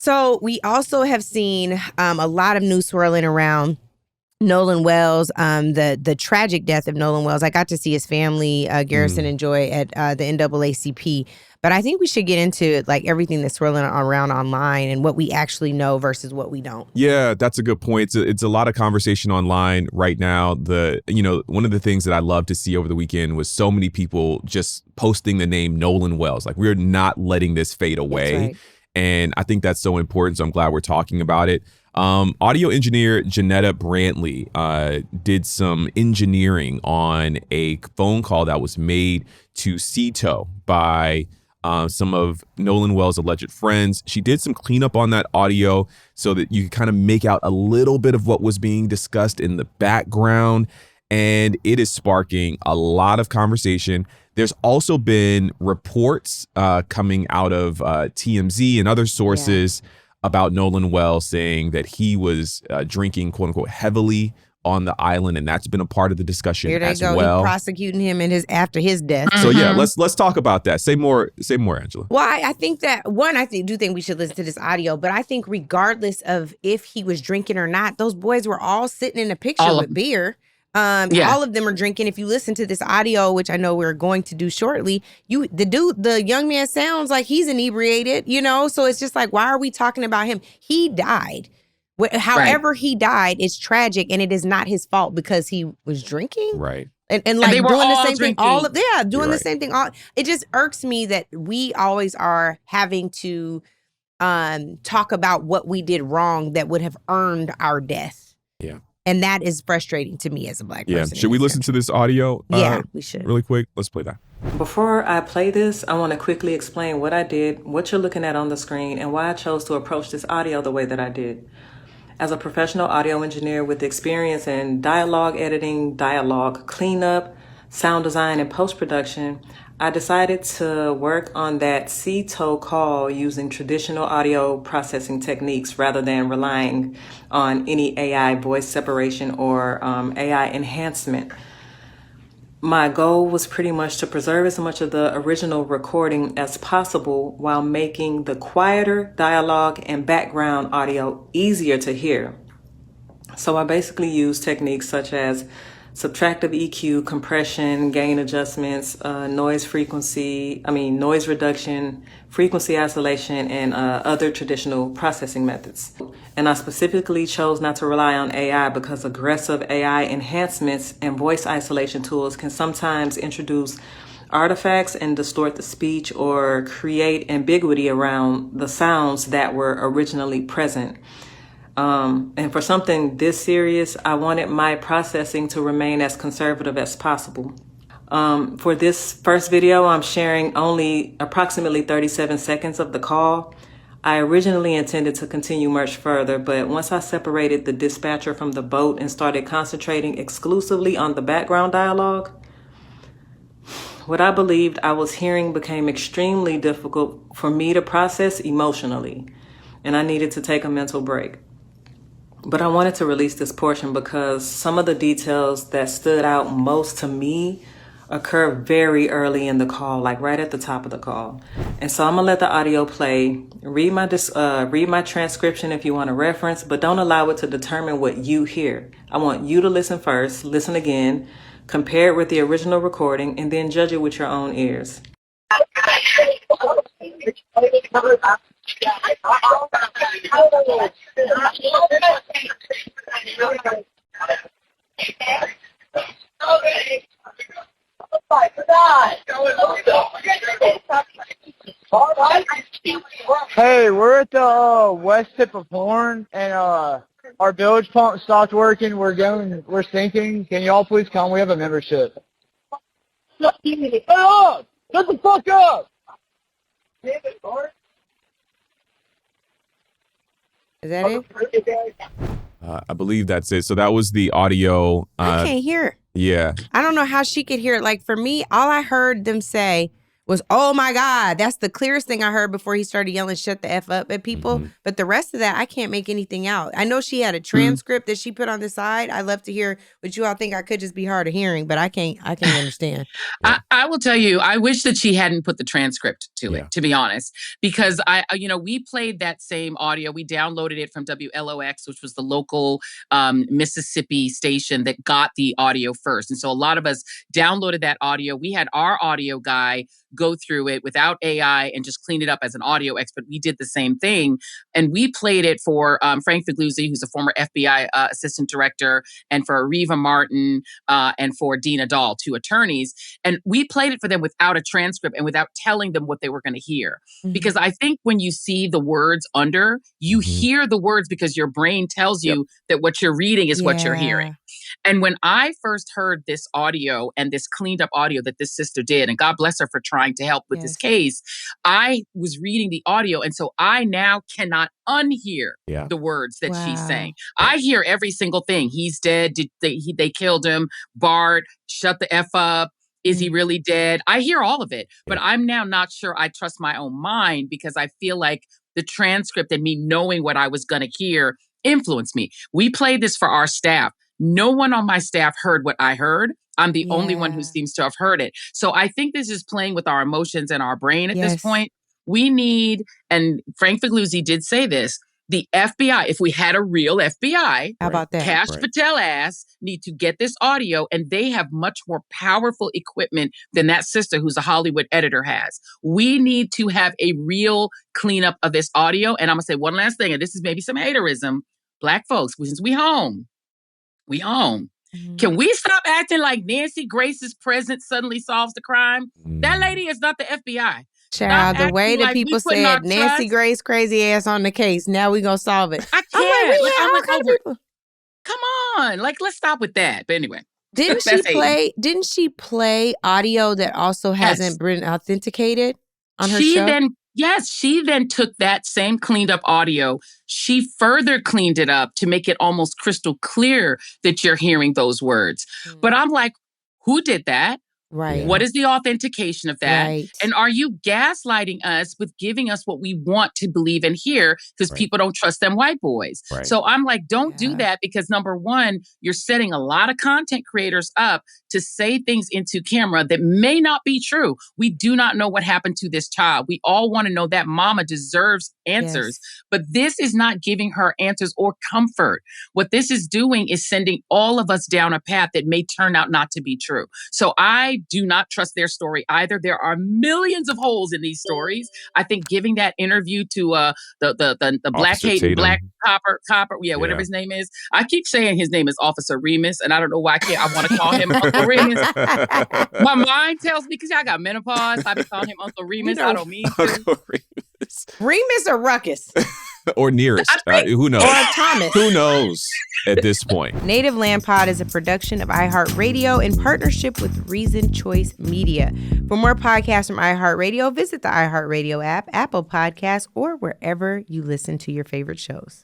So we also have seen a lot of news swirling around Nolan Wells, the tragic death of Nolan Wells. I got to see his family, Garrison and Joy, at the NAACP. But I think we should get into like everything that's swirling around online and what we actually know versus what we don't. Yeah, that's a good point. It's a lot of conversation online right now. One of the things that I love to see over the weekend was so many people just posting the name Nolan Wells. Like, we're not letting this fade away. That's right. And I think that's so important. So I'm glad we're talking about it. Audio engineer Janetta Brantley did some engineering on a phone call that was made to Cito by some of Nolan Wells' alleged friends. She did some cleanup on that audio so that you could kind of make out a little bit of what was being discussed in the background. And it is sparking a lot of conversation. There's also been reports coming out of TMZ and other sources about Nolan Wells saying that he was drinking, quote unquote, heavily on the island, and that's been a part of the discussion as well. He prosecuting him after his death. So yeah, let's talk about that. Say more, Angela. Well, I think that I do think we should listen to this audio, but I think regardless of if he was drinking or not, those boys were all sitting in a picture with beer. All of them are drinking. If you listen to this audio, which I know we're going to do shortly, the young man sounds like he's inebriated, so it's just like, why are we talking about him? He died. However he died, it's tragic, and it is not his fault because he was drinking. Right. And like doing the same thing. Doing the same thing. It just irks me that we always are having to talk about what we did wrong that would have earned our death. Yeah. And that is frustrating to me as a Black person. Should we listen to this audio? Yeah, we should. Really quick. Let's play that. Before I play this, I want to quickly explain what I did, what you're looking at on the screen, and why I chose to approach this audio the way that I did. As a professional audio engineer with experience in dialogue editing, dialogue cleanup, sound design, and post-production, I decided to work on that Cito call using traditional audio processing techniques rather than relying on any AI voice separation or AI enhancement. My goal was pretty much to preserve as much of the original recording as possible while making the quieter dialogue and background audio easier to hear. So I basically used techniques such as subtractive EQ, compression, gain adjustments, noise reduction, frequency isolation, and other traditional processing methods. And I specifically chose not to rely on AI because aggressive AI enhancements and voice isolation tools can sometimes introduce artifacts and distort the speech or create ambiguity around the sounds that were originally present. And for something this serious, I wanted my processing to remain as conservative as possible. For this first video, I'm sharing only approximately 37 seconds of the call. I originally intended to continue much further, but once I separated the dispatcher from the boat and started concentrating exclusively on the background dialogue, what I believed I was hearing became extremely difficult for me to process emotionally, and I needed to take a mental break. But I wanted to release this portion because some of the details that stood out most to me occur very early in the call, like right at the top of the call. And so I'm gonna let the audio play. Read my transcription if you want to reference, but don't allow it to determine what you hear. I want you to listen first, listen again, compare it with the original recording, and then judge it with your own ears. Hey, we're at the west tip of Horn, and our bilge pump stopped working. We're sinking. Can y'all please come? We have a membership. Shut up! Shut the fuck up! Is that it? I believe that's it. So that was the audio. I can't hear. Yeah. I don't know how she could hear it. Like, for me, all I heard them say was, oh my God, that's the clearest thing I heard before he started yelling, shut the F up at people. But the rest of that, I can't make anything out. I know she had a transcript that she put on the side. I'd love to hear what you all think. I could just be hard of hearing, but I can't understand. I will tell you, I wish that she hadn't put the transcript to it, to be honest, because we played that same audio. We downloaded it from WLOX, which was the local Mississippi station that got the audio first. And so a lot of us downloaded that audio. We had our audio guy go through it without AI and just clean it up as an audio expert. We did the same thing. And we played it for Frank Figluzzi, who's a former FBI assistant director, and for Reva Martin and for Dina Dahl, 2 attorneys. And we played it for them without a transcript and without telling them what they were going to hear. Because I think when you see the words under, you hear the words because your brain tells you that what you're reading is what you're hearing. And when I first heard this audio and this cleaned up audio that this sister did, and God bless her for trying to help with this case, I was reading the audio. And so I now cannot unhear the words that she's saying. I hear every single thing. He's dead. They killed him. Bart, shut the F up. Is he really dead? I hear all of it, but I'm now not sure I trust my own mind because I feel like the transcript and me knowing what I was going to hear influenced me. We played this for our staff. No one on my staff heard what I heard. I'm the only one who seems to have heard it. So I think this is playing with our emotions and our brain at this point. We need, and Frank Figluzzi did say this, the FBI, if we had a real FBI, how about that? Kash Patel ass need to get this audio, and they have much more powerful equipment than that sister who's a Hollywood editor has. We need to have a real cleanup of this audio. And I'm going to say one last thing, and this is maybe some haterism. Black folks, since we home. Can we stop acting like Nancy Grace's presence suddenly solves the crime? That lady is not the FBI. Child, the way that people said Nancy Grace crazy ass on the case, now we gonna solve it. I can't. I'm like, over. Come on, let's stop with that. But anyway, didn't she play audio that also hasn't been authenticated on her show? She then took that same cleaned up audio. She further cleaned it up to make it almost crystal clear that you're hearing those words. But I'm like, who did that? Right. What is the authentication of that? Right. And are you gaslighting us with giving us what we want to believe and hear because people don't trust them white boys? Right. So I'm like, don't do that because number one, you're setting a lot of content creators up to say things into camera that may not be true. We do not know what happened to this child. We all want to know that mama deserves answers, but this is not giving her answers or comfort. What this is doing is sending all of us down a path that may turn out not to be true. So I do not trust their story either. There are millions of holes in these stories. I think giving that interview to the black hating black copper, whatever his name is. I keep saying his name is Officer Remus, and I don't know why I want to call him Uncle Remus. My mind tells me because I got menopause, I be calling him Uncle Remus. I don't mean to. Remus or Ruckus? Or Nearest. Who knows? Or Thomas. Who knows at this point? Native Land Pod is a production of iHeartRadio in partnership with Reason Choice Media. For more podcasts from iHeartRadio, visit the iHeartRadio app, Apple Podcasts, or wherever you listen to your favorite shows.